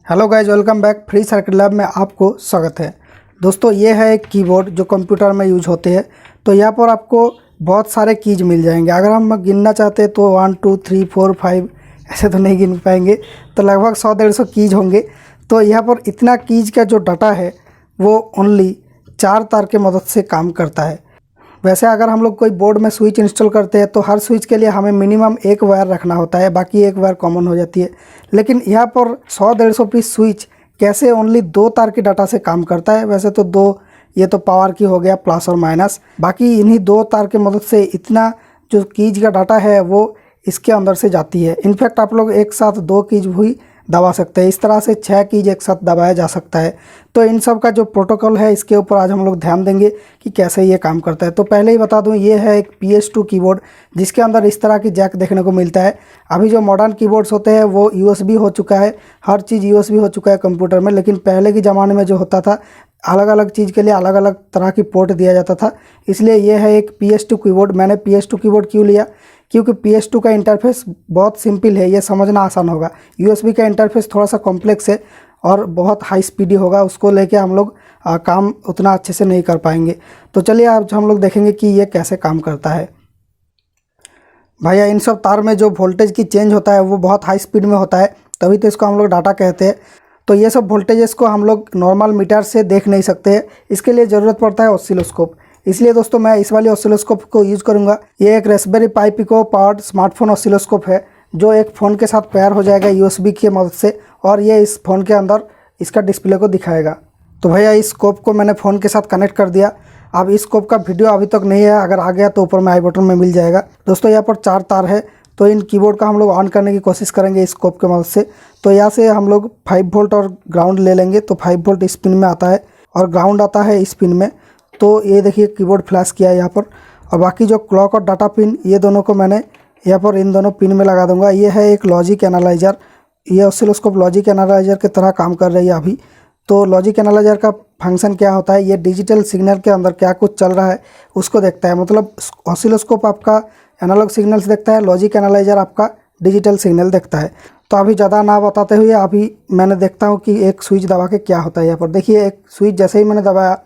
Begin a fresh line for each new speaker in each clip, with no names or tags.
Hello guys, welcome back. Free circuit lab में आपको स्वागत है। दोस्तों, ये है एक कीबोर्ड जो कंप्यूटर में यूज होते हैं। तो यहाँ पर आपको बहुत सारे कीज मिल जाएंगे। अगर हम गिनना चाहते हैं तो 1 2 3 4 5 ऐसे तो नहीं गिन पाएंगे, तो लगभग 100-150 कीज होंगे। तो यहाँ पर इतना कीज का जो डाटा है वो ओनली 4 तार के मदद से काम करता है। वैसे अगर हम लोग कोई बोर्ड में स्विच इंस्टॉल करते हैं तो हर स्विच के लिए हमें मिनिमम एक वायर रखना होता है, बाकी एक वायर कॉमन हो जाती है। लेकिन यहाँ पर 100-150 पीस स्विच कैसे ओनली 2 तार के डाटा से काम करता है। वैसे तो दो, ये तो पावर की हो गया प्लस और माइनस, बाकी इन्हीं 2 तार के मदद से इतना जो कीज का डाटा है वो इसके अंदर से जाती है। इनफैक्ट आप लोग एक साथ 2 कीज भी दबा सकते हैं। इस तरह से 6 कीज एक साथ दबाया जा सकता है। तो इन सब का जो प्रोटोकॉल है इसके ऊपर आज हम लोग ध्यान देंगे कि कैसे ये काम करता है। तो पहले ही बता दूं, ये है एक PS2 कीबोर्ड जिसके अंदर इस तरह की जैक देखने को मिलता है। अभी जो मॉडर्न कीबोर्ड्स होते हैं वो USB हो चुका है, हर चीज़ USB हो चुका है कंप्यूटर में। लेकिन पहले के ज़माने में जो होता था, अलग अलग चीज़ के लिए अलग अलग तरह की पोर्ट दिया जाता था। इसलिए ये है एक PS2 कीबोर्ड। मैंने PS2 कीबोर्ड क्यों लिया? क्योंकि PS2 का इंटरफेस बहुत सिंपल है, ये समझना आसान होगा। USB का इंटरफेस थोड़ा सा कॉम्प्लेक्स है और बहुत हाई स्पीडी होगा, उसको लेके हम लोग काम उतना अच्छे से नहीं कर पाएंगे। तो चलिए आज हम लोग देखेंगे कि ये कैसे काम करता है। भैया, इन सब तार में जो वोल्टेज की चेंज होता है वो बहुत हाई स्पीड में होता है, तभी तो इसको हम लोग डाटा कहते हैं। तो ये सब वोल्टेजेस को हम लोग नॉर्मल मीटर से देख नहीं सकते, इसके लिए ज़रूरत पड़ता है ऑसिलोस्कोप। इसलिए दोस्तों मैं इस वाली ऑसिलोस्कोप को यूज़ करूँगा। ये एक रेस्पबेरी पाई पिको पावर्ड स्मार्टफोन ऑसिलोस्कोप है जो एक फ़ोन के साथ पेयर हो जाएगा USB की मदद से, और ये इस फ़ोन के अंदर इसका डिस्प्ले को दिखाएगा। तो भैया, इस स्कोप को मैंने फ़ोन के साथ कनेक्ट कर दिया। अब इस स्कोप का वीडियो अभी तक नहीं है, अगर आ गया तो ऊपर में आई बटन में मिल जाएगा। दोस्तों, यहाँ पर 4 तार है, तो इन कीबोर्ड का हम लोग ऑन करने की कोशिश करेंगे इस स्कोप के मदद से। तो यहाँ से हम लोग 5 वोल्ट और ग्राउंड ले लेंगे। तो 5 वोल्ट इस पिन में आता है और ग्राउंड आता है इस पिन में। तो ये देखिए कीबोर्ड फ्लैश किया है यहाँ पर। और बाकी जो क्लॉक और डाटा पिन, ये दोनों को मैंने यहाँ पर इन दोनों पिन में लगा दूंगा। ये है एक लॉजिक एनालाइज़र। ये ऑसिलोस्कोप लॉजिक एनालाइज़र की तरह काम कर रही है अभी। तो लॉजिक एनालाइज़र का फंक्शन क्या होता है? ये डिजिटल सिग्नल के अंदर क्या कुछ चल रहा है उसको देखता है। मतलब ऑसिलोस्कोप आपका एनालॉग सिग्नल्स देखता है, लॉजिक एनालाइज़र आपका डिजिटल सिग्नल देखता है। तो अभी ज़्यादा ना बताते हुए अभी मैंने देखता हूँ कि एक स्विच दबा के क्या होता है। यहाँ पर देखिए, एक स्विच जैसे ही मैंने दबाया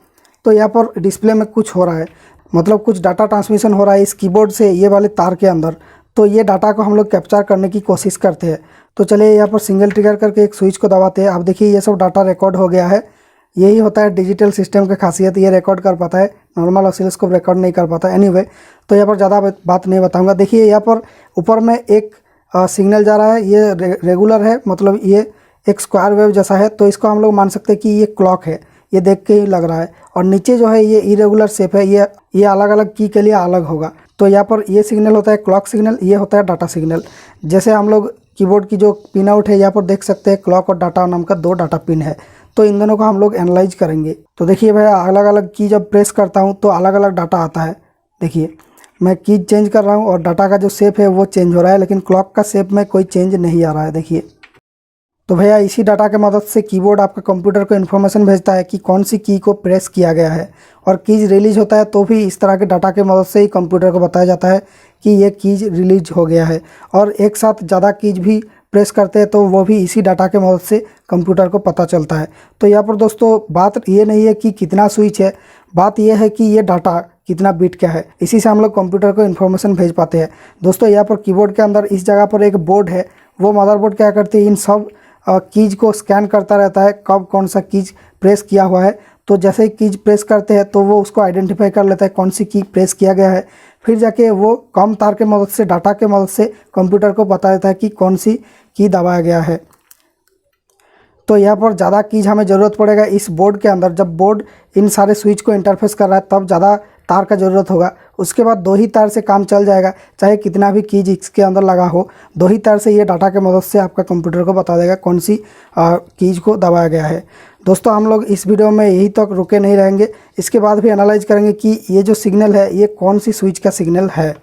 तो यहाँ पर डिस्प्ले में कुछ हो रहा है, मतलब कुछ डाटा ट्रांसमिशन हो रहा है इस कीबोर्ड से ये वाले तार के अंदर। तो ये डाटा को हम लोग कैप्चर करने की कोशिश करते हैं। तो चलिए यहाँ पर सिंगल ट्रिगर करके एक स्विच को दबाते हैं। अब देखिए ये सब डाटा रिकॉर्ड हो गया है। यही होता है डिजिटल सिस्टम की खासियत, ये रिकॉर्ड कर पाता है, नॉर्मल ऑसिलोस्कोप रिकॉर्ड नहीं कर पाता। एनीवे, तो यहाँ पर ज़्यादा बात नहीं बताऊँगा। देखिए यहाँ पर ऊपर में एक सिग्नल जा रहा है, ये रेगुलर है, मतलब ये एक स्क्वायर वेव जैसा है। तो इसको हम लोग मान सकते हैं कि ये क्लॉक है, ये देख के ही लग रहा है। और नीचे जो है ये इरेगुलर शेप है, ये अलग अलग की के लिए अलग होगा। तो यहाँ पर ये सिग्नल होता है क्लॉक सिग्नल, ये होता है डाटा सिग्नल। जैसे हम लोग कीबोर्ड की जो पिन आउट है यहाँ पर देख सकते हैं, क्लॉक और डाटा नाम का 2 डाटा पिन है। तो इन दोनों को हम लोग एनालाइज करेंगे। तो देखिए भैया, अलग अलग की जब प्रेस करता हूँ तो अलग अलग डाटा आता है। देखिए मैं की चेंज कर रहा हूँ और डाटा का जो शेप है वो चेंज हो रहा है, लेकिन क्लॉक का शेप में कोई चेंज नहीं आ रहा है। देखिए, तो भैया इसी डाटा के मदद से कीबोर्ड आपका कंप्यूटर को इन्फॉर्मेशन भेजता है कि कौन सी की को प्रेस किया गया है। और कीज रिलीज होता है तो भी इस तरह के डाटा के मदद से ही कंप्यूटर को बताया जाता है कि ये कीज रिलीज हो गया है। और एक साथ ज़्यादा कीज भी प्रेस करते हैं तो वो भी इसी डाटा के मदद से कंप्यूटर को पता चलता है। तो यहाँ पर दोस्तों बात ये नहीं है कि कितना स्विच है, बात यह है कि ये डाटा कितना बिट का है। इसी से हम लोग कंप्यूटर को इन्फॉर्मेशन भेज पाते हैं। दोस्तों यहाँ पर कीबोर्ड के अंदर इस जगह पर एक बोर्ड है, वो मदरबोर्ड क्या करती है, इन सब कीज को स्कैन करता रहता है कब कौन सा कीज प्रेस किया हुआ है। तो जैसे ही कीज प्रेस करते हैं तो वो उसको आइडेंटिफाई कर लेता है कौन सी की प्रेस किया गया है। फिर जाके वो कम तार के मदद से, डाटा के मदद से कंप्यूटर को बता देता है कि कौन सी की दबाया गया है। तो यहाँ पर ज़्यादा कीज हमें ज़रूरत पड़ेगा इस बोर्ड के अंदर। जब बोर्ड इन सारे स्विच को इंटरफेस कर रहा है तब ज़्यादा तार का ज़रूरत होगा। उसके बाद 2 ही तार से काम चल जाएगा, चाहे कितना भी कीज इसके अंदर लगा हो। 2 ही तार से ये डाटा के मदद से आपका कंप्यूटर को बता देगा कौन सी कीज को दबाया गया है। दोस्तों, हम लोग इस वीडियो में यही तक रुके नहीं रहेंगे, इसके बाद भी एनालाइज करेंगे कि ये जो सिग्नल है ये कौन सी स्विच का सिग्नल है।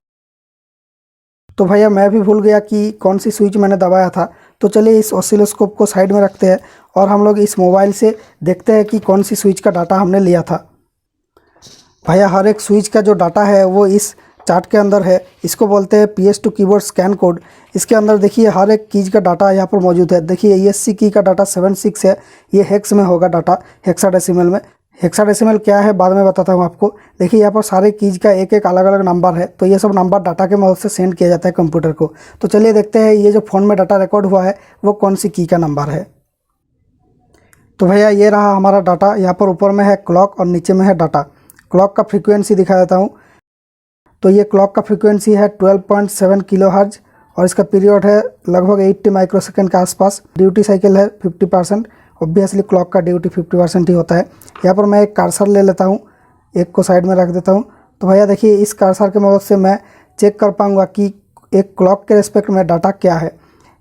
तो भैया मैं भी भूल गया कि कौन सी स्विच मैंने दबाया था। तो चलिए इस ऑसिलोस्कोप को साइड में रखते हैं और हम लोग इस मोबाइल से देखते हैं कि कौन सी स्विच का डाटा हमने लिया था। भैया हर एक स्विच का जो डाटा है वो इस चार्ट के अंदर है, इसको बोलते हैं PS2 कीबोर्ड स्कैन कोड। इसके अंदर देखिए हर एक कीज का डाटा यहाँ पर मौजूद है। देखिए ESC की का डाटा 76 है, ये हेक्स में होगा डाटा, हेक्साडेसिमल में। हेक्साडेसिमल क्या है बाद में बताता हूँ आपको। देखिए यहाँ पर सारे कीज का एक एक अलग अलग नंबर है, तो ये सब नंबर डाटा के मदद से सेंड किया जाता है कंप्यूटर को। तो चलिए देखते हैं ये जो फ़ोन में डाटा रिकॉर्ड हुआ है वो कौन सी की का नंबर है। तो भैया ये रहा हमारा डाटा। यहाँ पर ऊपर में है क्लॉक और नीचे में है डाटा। क्लॉक का फ्रीक्वेंसी दिखा देता हूँ। तो ये क्लॉक का फ्रीक्वेंसी है 12.7 किलोहर्ट्ज़ और इसका पीरियड है लगभग 80 माइक्रोसेकंड के आसपास। ड्यूटी साइकिल है 50%। ऑब्वियसली क्लॉक का ड्यूटी 50% ही होता है। यहाँ पर मैं एक कर्सर ले लेता हूँ, एक को साइड में रख देता हूँ। तो भैया देखिए इस कर्सर की मदद से मैं चेक कर पाऊँगा कि एक क्लॉक के रिस्पेक्ट में डाटा क्या है।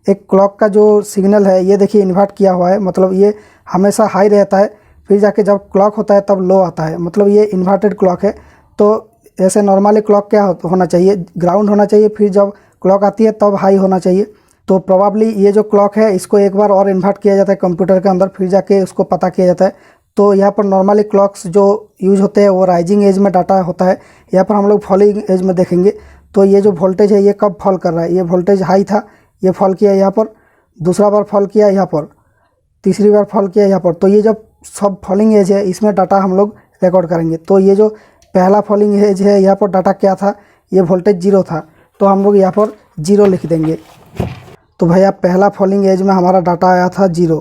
एक क्लॉक का जो सिग्नल है ये देखिए इन्वर्ट किया हुआ है, मतलब ये हमेशा हाई रहता है, फिर जाके जब क्लॉक होता है तब लो आता है, मतलब ये इन्वर्टेड क्लॉक है। तो ऐसे नॉर्मली क्लॉक क्या होना चाहिए, ग्राउंड होना चाहिए, फिर जब क्लॉक आती है तब हाई होना चाहिए। तो प्रोबेबली ये जो क्लॉक है इसको एक बार और इन्वर्ट किया जाता है कंप्यूटर के अंदर, फिर जाके उसको पता किया जाता है। तो यहाँ पर नॉर्मली क्लॉक्स जो यूज होते हैं वो राइजिंग एज में डाटा होता है। यहाँ पर हम लोग फॉलिंग एज में देखेंगे। तो ये जो वोल्टेज है ये कब फॉल कर रहा है, ये वोल्टेज हाई था, ये फॉल किया यहाँ पर, दूसरा बार फॉल किया यहाँ पर, तीसरी बार फॉल किया यहाँ पर। तो ये जब सब फॉलिंग एज है इसमें डाटा हम लोग रिकॉर्ड करेंगे। तो ये जो पहला फॉलिंग एज है यहाँ पर डाटा क्या था, ये वोल्टेज 0 था, तो हम लोग यहाँ पर 0 लिख देंगे। तो भैया पहला फॉलिंग एज में हमारा डाटा आया था 0।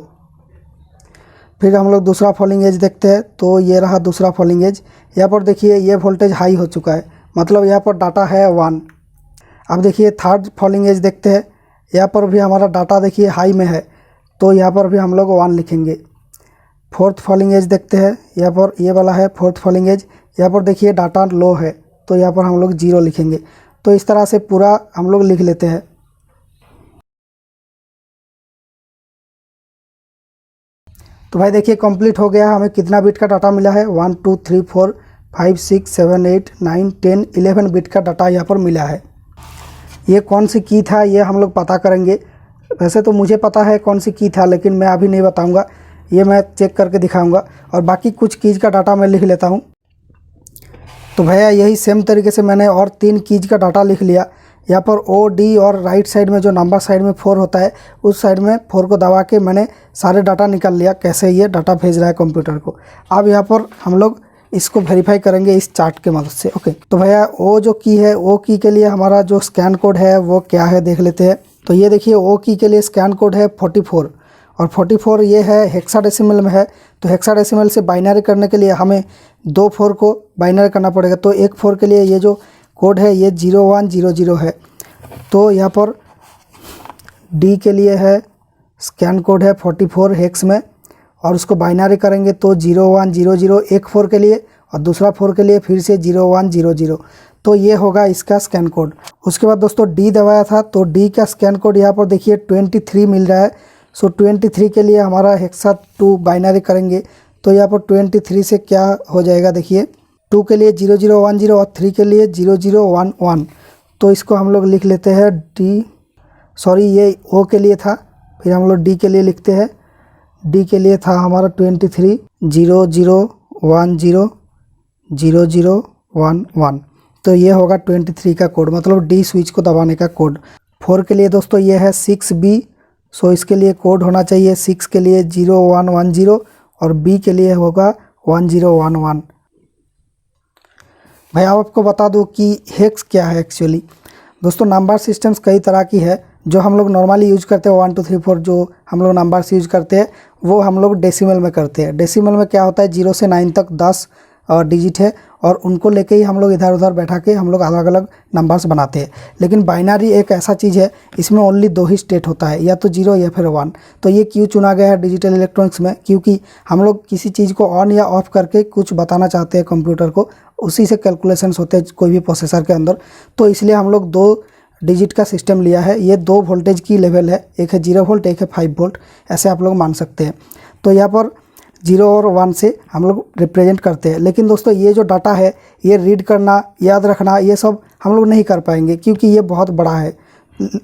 फिर हम लोग दूसरा फॉलिंग एज देखते हैं। तो ये रहा दूसरा फॉलिंग एज। यहाँ पर देखिए ये वोल्टेज हाई हो चुका है, मतलब यहाँ पर डाटा है 1। अब देखिए थर्ड फॉलिंग एज देखते हैं। यहाँ पर भी हमारा डाटा देखिए हाई में है, तो यहाँ पर भी हम लोग 1 लिखेंगे। फोर्थ फॉलिंग एज देखते हैं। यहाँ पर ये वाला है फोर्थ फॉलिंग एज। यहाँ पर देखिए डाटा लो है, तो यहाँ पर हम लोग 0 लिखेंगे। तो इस तरह से पूरा हम लोग लिख लेते हैं। तो भाई देखिए कंप्लीट हो गया। हमें कितना बिट का डाटा मिला है, 1 2 3 4 5 6 7 8 9 10 11 बिट का डाटा यहाँ पर मिला है। ये कौन सी की था ये हम लोग पता करेंगे। वैसे तो मुझे पता है कौन सी की था, लेकिन मैं अभी नहीं बताऊंगा, ये मैं चेक करके दिखाऊंगा। और बाकी कुछ कीज का डाटा मैं लिख लेता हूँ। तो भैया यही सेम तरीके से मैंने और 3 कीज का डाटा लिख लिया। यहाँ पर OD और राइट साइड में जो नंबर साइड में 4 होता है उस साइड में 4 को दबा के मैंने सारे डाटा निकाल लिया, कैसे ये डाटा भेज रहा है कंप्यूटर को। अब यहाँ पर हम लोग इसको वेरीफाई करेंगे इस चार्ट के मदद से। ओके, तो भैया वो जो की है वो की के लिए हमारा जो स्कैन कोड है वो क्या है देख लेते हैं। तो ये देखिए वो की के लिए स्कैन कोड है 44 और 44 ये है हेक्साडेसिमल में है। तो हेक्साडेसिमल से बाइनरी करने के लिए हमें 2 4 को बाइनरी करना पड़ेगा। तो एक 4 के लिए ये जो कोड है ये 0100 है। तो यहाँ पर D के लिए है स्कैन कोड है 44 हेक्स में, और उसको बाइनरी करेंगे तो 0100 एक 4 के लिए और दूसरा 4 के लिए फिर से 0100। तो ये होगा इसका स्कैन कोड। उसके बाद दोस्तों D दबाया था, तो D का स्कैन कोड यहाँ पर देखिए 23 मिल रहा है। सो 23 के लिए हमारा हेक्सा 2 बाइनरी करेंगे। तो यहाँ पर 23 से क्या हो जाएगा देखिए, 2 के लिए 0010 और 3 के लिए 0011। तो इसको हम लोग लिख लेते हैं ये O के लिए था, फिर हम लोग D के लिए लिखते हैं। D के लिए था हमारा 23 0010 0011। तो ये होगा 23 का कोड, मतलब D स्विच को दबाने का कोड। 4 के लिए दोस्तों ये है 6B। सो इसके लिए कोड होना चाहिए 6 के लिए 0110 और B के लिए होगा 1011। भाई आपको बता दूं कि हेक्स क्या है एक्चुअली। दोस्तों नंबर सिस्टम्स कई तरह की है। जो हम लोग नॉर्मली यूज करते हैं 1 2 3 4 जो हम लोग नंबर्स यूज करते हैं वो हम लोग डेसिमल में करते हैं। डेसिमल में क्या होता है 0 से 9 तक 10 डिजिट है, और उनको लेके ही हम लोग इधर उधर बैठा के हम लोग अलग अलग नंबर्स बनाते हैं। लेकिन बाइनरी एक ऐसा चीज़ है, इसमें ओनली 2 ही स्टेट होता है, या तो 0 या फिर 1। तो ये क्यों चुना गया है डिजिटल इलेक्ट्रॉनिक्स में, क्योंकि हम लोग किसी चीज़ को ऑन या ऑफ करके कुछ बताना चाहते हैं कंप्यूटर को, उसी से कैलकुलेशंस होते हैं कोई भी प्रोसेसर के अंदर। तो इसलिए हम लोग 2 डिजिट का सिस्टम लिया है। ये 2 वोल्टेज की लेवल है, एक है 0 वोल्ट एक है 5 वोल्ट, ऐसे आप लोग मान सकते हैं। तो यहाँ पर 0 और 1 से हम लोग रिप्रेजेंट करते हैं। लेकिन दोस्तों ये जो डाटा है ये रीड करना, याद रखना, ये सब हम लोग नहीं कर पाएंगे क्योंकि ये बहुत बड़ा है।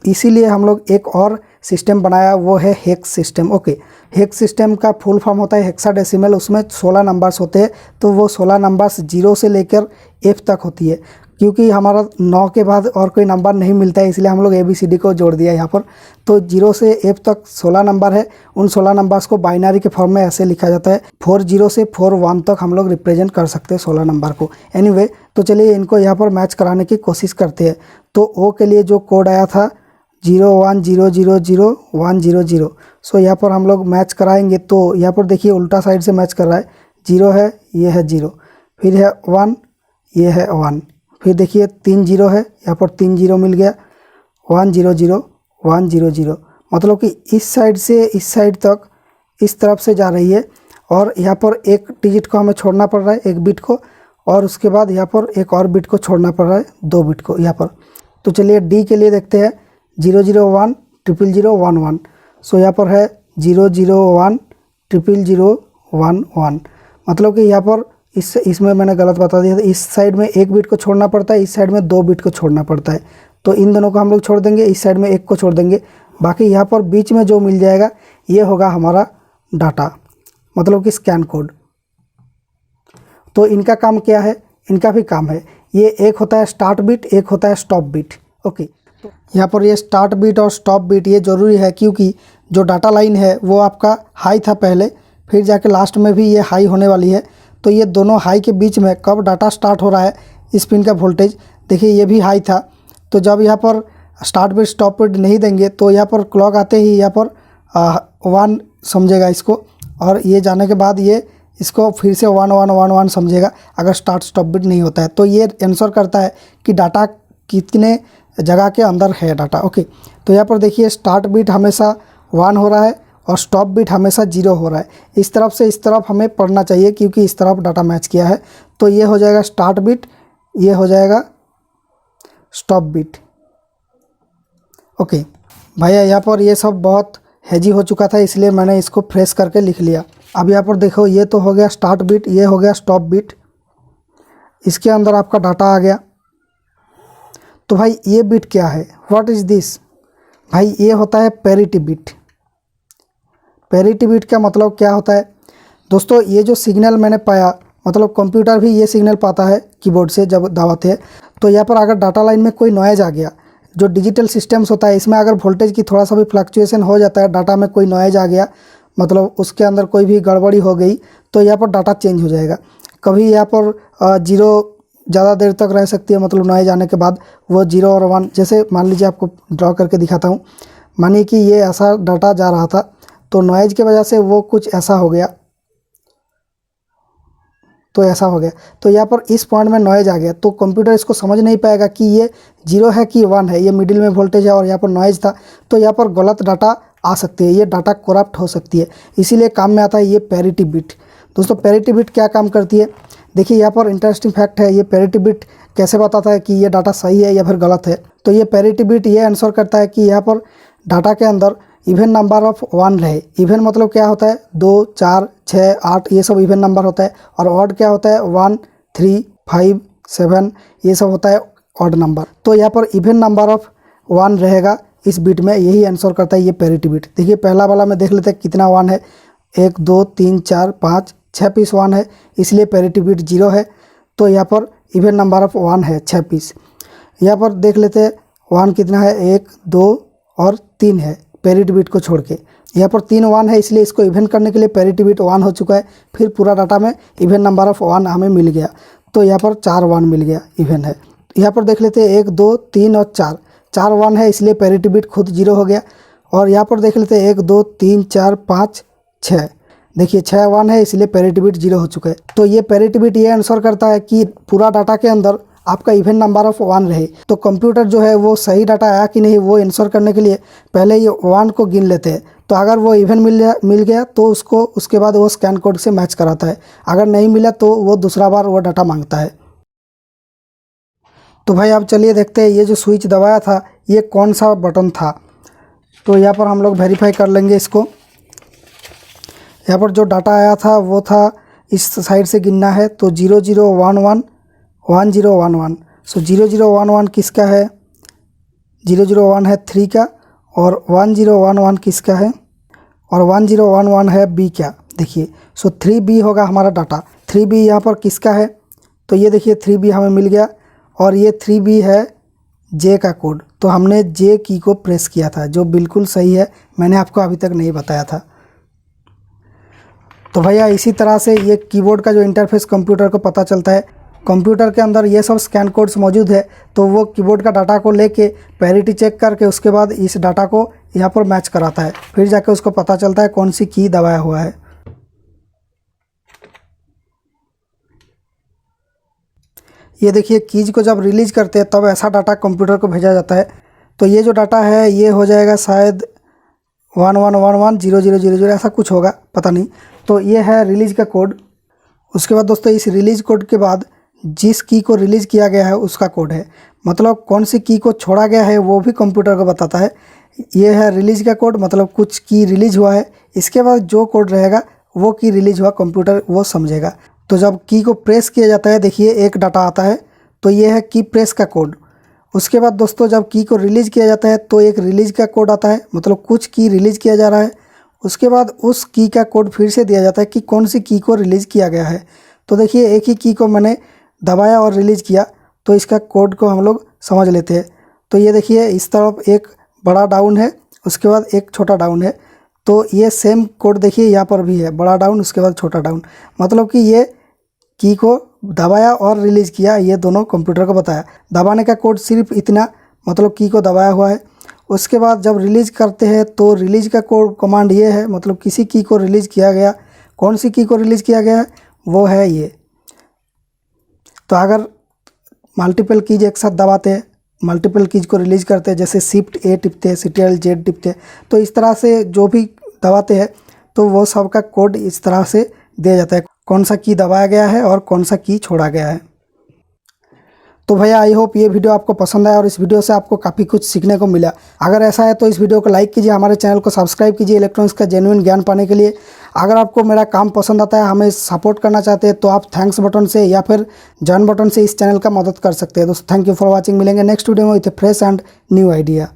इसीलिए हम लोग एक और सिस्टम बनाया, वो है hex system. Okay, hex system का फुल फॉर्म होता है हेक्साडेसिमल। उसमें 16 नंबर्स होते हैं, तो वो 16 नंबर्स 0 से लेकर F तक होती है। क्योंकि हमारा 9 के बाद और कोई नंबर नहीं मिलता है, इसलिए हम लोग ABCD को जोड़ दिया यहाँ पर। तो 0 से F तक 16 नंबर है, उन 16 नंबर्स को बाइनरी के फॉर्म में ऐसे लिखा जाता है। 40 से 41 तक हम लोग रिप्रेजेंट कर सकते हैं 16 नंबर को। एनीवे, तो चलिए इनको यहाँ पर मैच कराने की कोशिश करते हैं। तो O के लिए जो कोड आया था 01000100, सो यहाँ पर हम लोग मैच कराएंगे। तो यहाँ पर देखिए उल्टा साइड से मैच कर रहा है, 0 है, ये है 0, फिर है 1, ये है 1, फिर देखिए 3 0 है, यहाँ पर 3 0 मिल गया, 1 0 0 1 0 0, मतलब कि इस साइड से इस साइड तक इस तरफ से जा रही है। और यहाँ पर एक डिजिट को हमें छोड़ना पड़ रहा है, एक बिट को, और उसके बाद यहाँ पर एक और बिट को छोड़ना पड़ रहा है, 2 बिट को यहाँ पर। तो चलिए डी के लिए देखते हैं, 001 000 11, सो यहाँ पर है 001 000 11, मतलब कि यहाँ पर इसमें मैंने गलत बता दिया था, इस साइड में एक बिट को छोड़ना पड़ता है, इस साइड में 2 बिट को छोड़ना पड़ता है। तो इन दोनों को हम लोग छोड़ देंगे, इस साइड में एक को छोड़ देंगे, बाकी यहाँ पर बीच में जो मिल जाएगा ये होगा हमारा डाटा, मतलब कि स्कैन कोड। तो इनका काम क्या है? इनका भी काम है, ये एक होता है स्टार्ट बिट, एक होता है स्टॉप बिट। ओके, यहाँ पर ये स्टार्ट बिट और स्टॉप बिट ये ज़रूरी है, क्योंकि जो डाटा लाइन है वो आपका हाई था पहले, फिर जाके लास्ट में भी ये हाई होने वाली है। तो ये दोनों हाई के बीच में कब डाटा स्टार्ट हो रहा है, इस पिन का वोल्टेज देखिए ये भी हाई था। तो जब यहाँ पर स्टार्ट बिट स्टॉप बिट नहीं देंगे तो यहाँ पर क्लॉक आते ही यहाँ पर 1 समझेगा इसको, और ये जाने के बाद ये इसको फिर से 1 1 1 1 समझेगा अगर स्टार्ट स्टॉप बिट नहीं होता है। तो ये आंसर करता है कि डाटा कितने जगह के अंदर है डाटा। ओके, तो यहाँ पर देखिए स्टार्ट बिट हमेशा 1 हो रहा है और स्टॉप बिट हमेशा 0 हो रहा है। इस तरफ से इस तरफ हमें पढ़ना चाहिए, क्योंकि इस तरफ डाटा मैच किया है। तो ये हो जाएगा स्टार्ट बिट, ये हो जाएगा स्टॉप बिट। ओके भैया, यहाँ पर ये सब बहुत हैजी हो चुका था, इसलिए मैंने इसको फ्रेश करके लिख लिया। अब यहाँ पर देखो, ये तो हो गया स्टार्ट बिट, ये हो गया स्टॉप बिट, इसके अंदर आपका डाटा आ गया। तो भाई ये बिट क्या है? What is this? भाई ये होता है पैरिटी बिट। पैरिटी बिट का मतलब क्या होता है दोस्तों? ये जो सिग्नल मैंने पाया, मतलब कंप्यूटर भी ये सिग्नल पाता है कीबोर्ड से जब दबाते हैं। तो यहाँ पर अगर डाटा लाइन में कोई नॉइज़ आ गया, जो डिजिटल सिस्टम्स होता है इसमें अगर वोल्टेज की थोड़ा सा भी फ्लक्चुएशन हो जाता है, डाटा में कोई नॉइज़ आ गया, मतलब उसके अंदर कोई भी गड़बड़ी हो गई, तो यहाँ पर डाटा चेंज हो जाएगा। कभी यहाँ पर 0 ज़्यादा देर तक रह सकती है, मतलब नॉइज़ आने के बाद वो 0 और 1, जैसे मान लीजिए आपको ड्रॉ करके दिखाता हूँ। मानिए कि ये ऐसा डाटा जा रहा था, तो नॉइज़ की वजह से वो कुछ ऐसा हो गया, तो ऐसा हो गया। तो यहाँ पर इस पॉइंट में नॉइज़ आ गया, तो कंप्यूटर इसको समझ नहीं पाएगा कि ये 0 है कि 1 है, ये मिडिल में वोल्टेज है और यहाँ पर नॉइज़ था। तो यहाँ पर गलत डाटा आ सकती है, ये डाटा करप्ट हो सकती है, इसीलिए काम में आता है ये पैरिटी बिट। दोस्तों पैरिटी बिट क्या काम करती है? देखिए यहाँ पर इंटरेस्टिंग फैक्ट है, ये पैरिटी बिट कैसे बताता है कि ये डाटा सही है या फिर गलत है। तो ये पैरिटी बिट ये आंसर करता है कि यहाँ पर डाटा के अंदर इवन नंबर ऑफ 1 रहे। इवन मतलब क्या होता है? 2 4 6 8, ये सब इवन नंबर होता है। और ऑड क्या होता है? 1 3 5 7, ये सब होता है ऑड नंबर। तो यहाँ पर इवन नंबर ऑफ 1 रहेगा इस बिट में, यही आंसर करता है ये पैरिटी बिट। देखिए पहला वाला में देख लेते हैं कितना 1 है, 1 2 3 4 5 6 पीस 1 है, इसलिए पैरिटी बिट 0 है। तो यहाँ पर इवन नंबर ऑफ 1 है 6 पीस। यहाँ पर देख लेते हैं 1 कितना है, 1 2 और 3 है पैरिटी बिट को छोड़ के। यहाँ पर 3 1 है, इसलिए इसको इवन करने के लिए पैरिटी बिट 1 हो चुका है। फिर पूरा डाटा में इवन नंबर ऑफ 1 हमें मिल गया, तो यहाँ पर 4 1 मिल गया, इवन है। यहाँ पर देख लेते हैं 1 2 3 और 4 1 है, इसलिए पैरिटी बिट खुद 0 हो गया। और यहाँ पर देख लेते हैं 1 2 3 4 5 6, देखिए 6 1 है, इसलिए पैरिटी बिट 0 हो चुका है। तो ये पैरिटी बिट ये आंसर करता है कि पूरा डाटा के अंदर आपका इवन नंबर ऑफ 1 रहे। तो कंप्यूटर जो है वो सही डाटा आया कि नहीं वो आंसर करने के लिए पहले ये 1 को गिन लेते हैं। तो अगर वो इवन मिल गया तो उसको उसके बाद वो स्कैन कोड से मैच कराता है, अगर नहीं मिला तो वो दूसरा बार वो डाटा मांगता है। तो भाई अब चलिए देखते हैं ये जो स्विच दबाया था ये कौन सा बटन था। तो यहाँ पर हम लोग वेरीफाई कर लेंगे इसको। यहाँ पर जो डाटा आया था वो था, इस साइड से गिनना है, तो 0 0 1 1 1 0 1 1। सो 0 0 1 1 किसका है? 0 0 1 है 3 का, और 1 0 1 1 किसका है? और 1 0 1 1 है B का। देखिए सो 3B होगा हमारा डाटा। 3B यहाँ पर किसका है? तो ये देखिए 3B हमें मिल गया, और ये 3B है जे का कोड। तो हमने जे की को प्रेस किया था, जो बिल्कुल सही है, मैंने आपको अभी तक नहीं बताया था। तो भैया इसी तरह से ये कीबोर्ड का जो इंटरफेस कंप्यूटर को पता चलता है। कंप्यूटर के अंदर ये सब स्कैन कोड्स मौजूद है, तो वो कीबोर्ड का डाटा को लेके पैरिटी चेक करके उसके बाद इस डाटा को यहाँ पर मैच कराता है, फिर जाके उसको पता चलता है कौन सी की दबाया हुआ है। ये देखिए कीज को जब रिलीज करते हैं तब ऐसा डाटा कंप्यूटर को भेजा जाता है। तो ये जो डाटा है ये हो जाएगा शायद 11110000 ऐसा कुछ होगा, पता नहीं। तो ये है रिलीज का कोड। उसके बाद दोस्तों इस रिलीज कोड के बाद जिस की को रिलीज़ किया गया है उसका कोड है, मतलब कौन सी की को छोड़ा गया है वो भी कंप्यूटर को बताता है। ये है रिलीज़ का कोड, मतलब कुछ की रिलीज़ हुआ है, इसके बाद जो कोड रहेगा वो की रिलीज़ हुआ, कंप्यूटर वो समझेगा। तो जब की को प्रेस किया जाता है, देखिए एक डाटा आता है, तो ये है की प्रेस का कोड। उसके बाद दोस्तों जब की को रिलीज़ किया जाता है तो एक रिलीज़ का कोड आता है, मतलब कुछ की रिलीज़ किया जा रहा है। उसके बाद उस की का कोड फिर से दिया जाता है कि कौन सी की को रिलीज़ किया गया है। तो देखिए एक ही की को मैंने दबाया और रिलीज़ किया, तो इसका कोड को हम लोग समझ लेते हैं। तो ये देखिए इस तरफ एक बड़ा डाउन है, उसके बाद एक छोटा डाउन है। तो ये सेम कोड देखिए यहाँ पर भी है, बड़ा डाउन उसके बाद छोटा डाउन, मतलब कि ये की को दबाया और रिलीज़ किया, ये दोनों कंप्यूटर को बताया। दबाने का कोड सिर्फ इतना, मतलब की को दबाया हुआ है। उसके बाद जब रिलीज़ करते हैं तो रिलीज़ का कोड कमांड ये है, मतलब किसी की को रिलीज़ किया गया, कौन सी की को रिलीज़ किया गया है वो है ये। तो अगर मल्टीपल कीज एक साथ दबाते हैं, मल्टीपल कीज को रिलीज़ करते हैं, जैसे शिफ्ट ए टिपते हैं, CTRL Z टिपते हैं, तो इस तरह से जो भी दबाते हैं तो वो सब का कोड इस तरह से दिया जाता है, कौन सा की दबाया गया है और कौन सा की छोड़ा गया है। तो भैया आई होप ये वीडियो आपको पसंद आया और इस वीडियो से आपको काफ़ी कुछ सीखने को मिला। अगर ऐसा है तो इस वीडियो को लाइक कीजिए, हमारे चैनल को सब्सक्राइब कीजिए इलेक्ट्रॉनिक्स का जेन्युइन ज्ञान पाने के लिए। अगर आपको मेरा काम पसंद आता है, हमें सपोर्ट करना चाहते हैं, तो आप थैंक्स बटन से या फिर जॉइन बटन से इस चैनल का मदद कर सकते हैं। दोस्तों थैंक यू फॉर वॉचिंग। मिलेंगे नेक्स्ट वीडियो में with A fresh and new idea.